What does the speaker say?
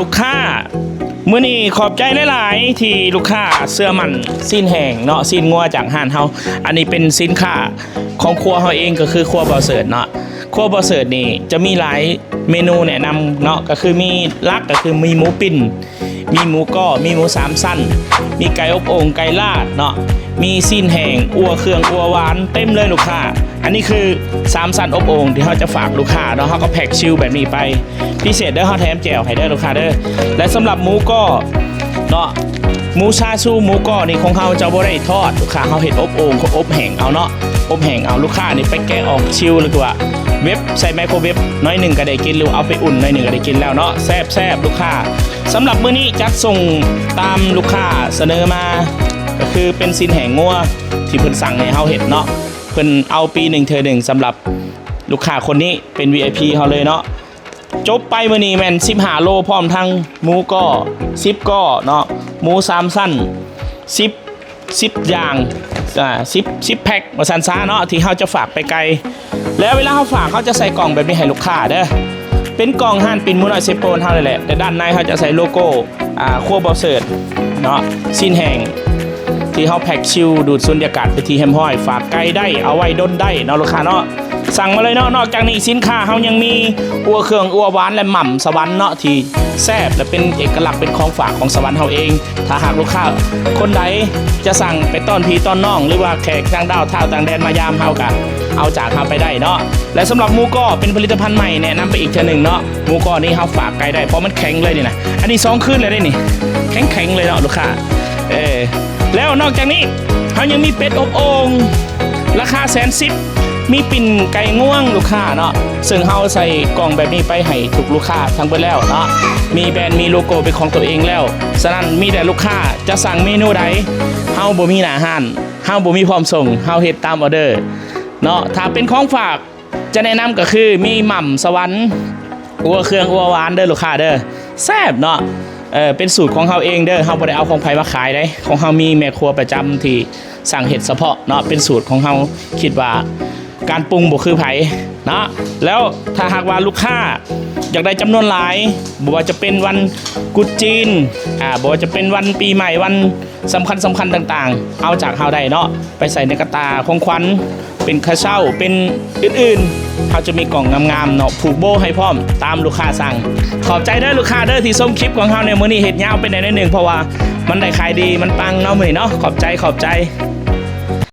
ลูกค้ามื้อนี้ขอบใจหลายๆที่ลูกค้าเสื้อมันสิ้นแห้งเนาะสิ้นงัวจากห้านเฮาอันนี้เป็นสินค้าของครัวเฮาเองก็คือครัวบ่าวเสิร์ชเนาะครัวบ่าวเสิร์ชนี่จะมีหลายเมนูแนะนำเนาะก็คือมีลักก็คือมีหมูปิ้นมีหมูก้อมีหมูสามสั้นมีไก่อบโอ่งไก่ลาดเนาะมีสิ้นแห้งอัวเครื่องอัวหวานเต็มเลยลูกค้าอันนี้คือ3สั้นอบโอ่งที่เขาจะฝากลูกค้าเนาะเขาก็แพ็คชิลแบบนี้ไปพิเศษเด้อเขาแถมแจ่วให้เด้อลูกค้าเด้อและสำหรับหมูก้อเนาะหมูชาชูหมูก้อนี่ของเขาจะบ่ได้ทอดลูกค้าเขาเห็ดอบโอ่งเขาอบแห้งเอาเนาะอบแห้งเอาลูกค้านี่ไปแกะออกชิลเลยว่าเว็บใส่ไมโครเวฟน้อยหนึ่งก็ได้กินหรือเอาไปอุ่นน้อยหนึ่งก็ได้กินแล้วเนาะแซ่บลูกค้าสำหรับมื้อนี้จัดส่งตามลูกค้าเสนอมาก็คือเป็นสินแห้งงัวที่เพิ่นสั่งให้เฮาเฮ็ดเนาะเพิ่นเอาปี1เทื่อ1สำหรับลูกค้าคนนี้เป็น VIP เฮาเลยเนาะจบไปมื้อนี้แม่น15โลพร้อมทั้งหมูก้อ10ก้อเนาะหมู3สั้น10อย่าง10แพ็คว่าซั่นซะเนาะที่เฮาจะฝากไปไกลแล้วเวลาเฮาฝากเขาจะใส่กล่องแบบนี้ให้ลูกค้าเด้อเป็นกล่องห่านปิ่นหมูน้อยเซโปนเฮาเลยแหละแต่ด้านในเขาจะใส่โลโก้ครัวบ่าวเสิร์ชเนาะสิ้นแห้งที่เขาแพ็คชิลดูดสุญญากาศไปที่แฮมห้อยฝากไกลได้เอาไว้ด้นได้เนาะลูกค้าเนาะสั่งมาเลยเนาะนอกจากนี้สินค้าเขายังมีอัวเครื่องอัวหวานและหม่ำสวรรค์เนาะที่แซ่บและเป็นเอกลักษณ์เป็นของฝากของสวรรค์เขาเองถ้าหากลูกค้าคนใดจะสั่งไปต้อนพี่ต้อนน้องหรือว่าแขกต่างดาวท่าวต่างแดนมายามเฮากันเอาจากเฮาไปได้เนาะและสำหรับหมูก้อเป็นผลิตภัณฑ์ใหม่แนะนำไปอีกเช่นหนึ่งเนาะหมูก้อนี่เฮาฝากไกลได้เพราะมันแข็งเลยนี่นะอันนี้2คืนเลยได้นี่แข็งเลยเนาะลูกค้าแล้วนอกจากนี้เขายังมีเป็ดอบโอ่งราคา110,000มีปิ่นไก่ง่วงลูกค้าเนาะซึ่งเขาใส่กล่องแบบนี้ไปให้ทุกลูกค้าทั้งเบิดแล้วเนาะมีแบรนด์มีโลโก้เป็นของตัวเองแล้วฉะนั้นมีแต่ลูกค้าจะสั่งเมนูใดเฮาบ่มีหน้าห้านเฮาบ่มีพร้อมส่งเฮาเฮ็ดตามออเดอร์เนาะถ้าเป็นของฝากจะแนะนำก็คือมีหม่ำสวรรค์อัวเครื่องอัวหวานเด้อลูกค้าเด้อแซ่บเนาะเป็นสูตรของเขาเองเด้อเขาบ่ได้เอาของไผมาขายได้ของเขามีแม่ครัวประจำที่สั่งเห็ดเฉพาะเนาะเป็นสูตรของเขาคิดว่าการปรุงบ่คือไผเนาะแล้วถ้าหากว่าลูกค้าอยากได้จำนวนหลายบ่ว่าจะเป็นวันกุดจีนบ่ว่าจะเป็นวันปีใหม่วันสำคัญต่างๆเอาจากเฮาได้เนาะไปใส่ในกระตาของขวัญเป็นข้าวเช้าเป็นอื่นๆเขาจะมีกล่องงามๆเนาะผูกโบให้พร้อมตามลูกค้าสั่งขอบใจเด้อลูกค้าเด้อที่ชมคลิปของเฮาในมื้อนี้เฮ็ดยาวไปหน่อยนึงเพราะว่ามันได้ขายดีมันปังเนาะมื้อนี้เนาะขอบใจ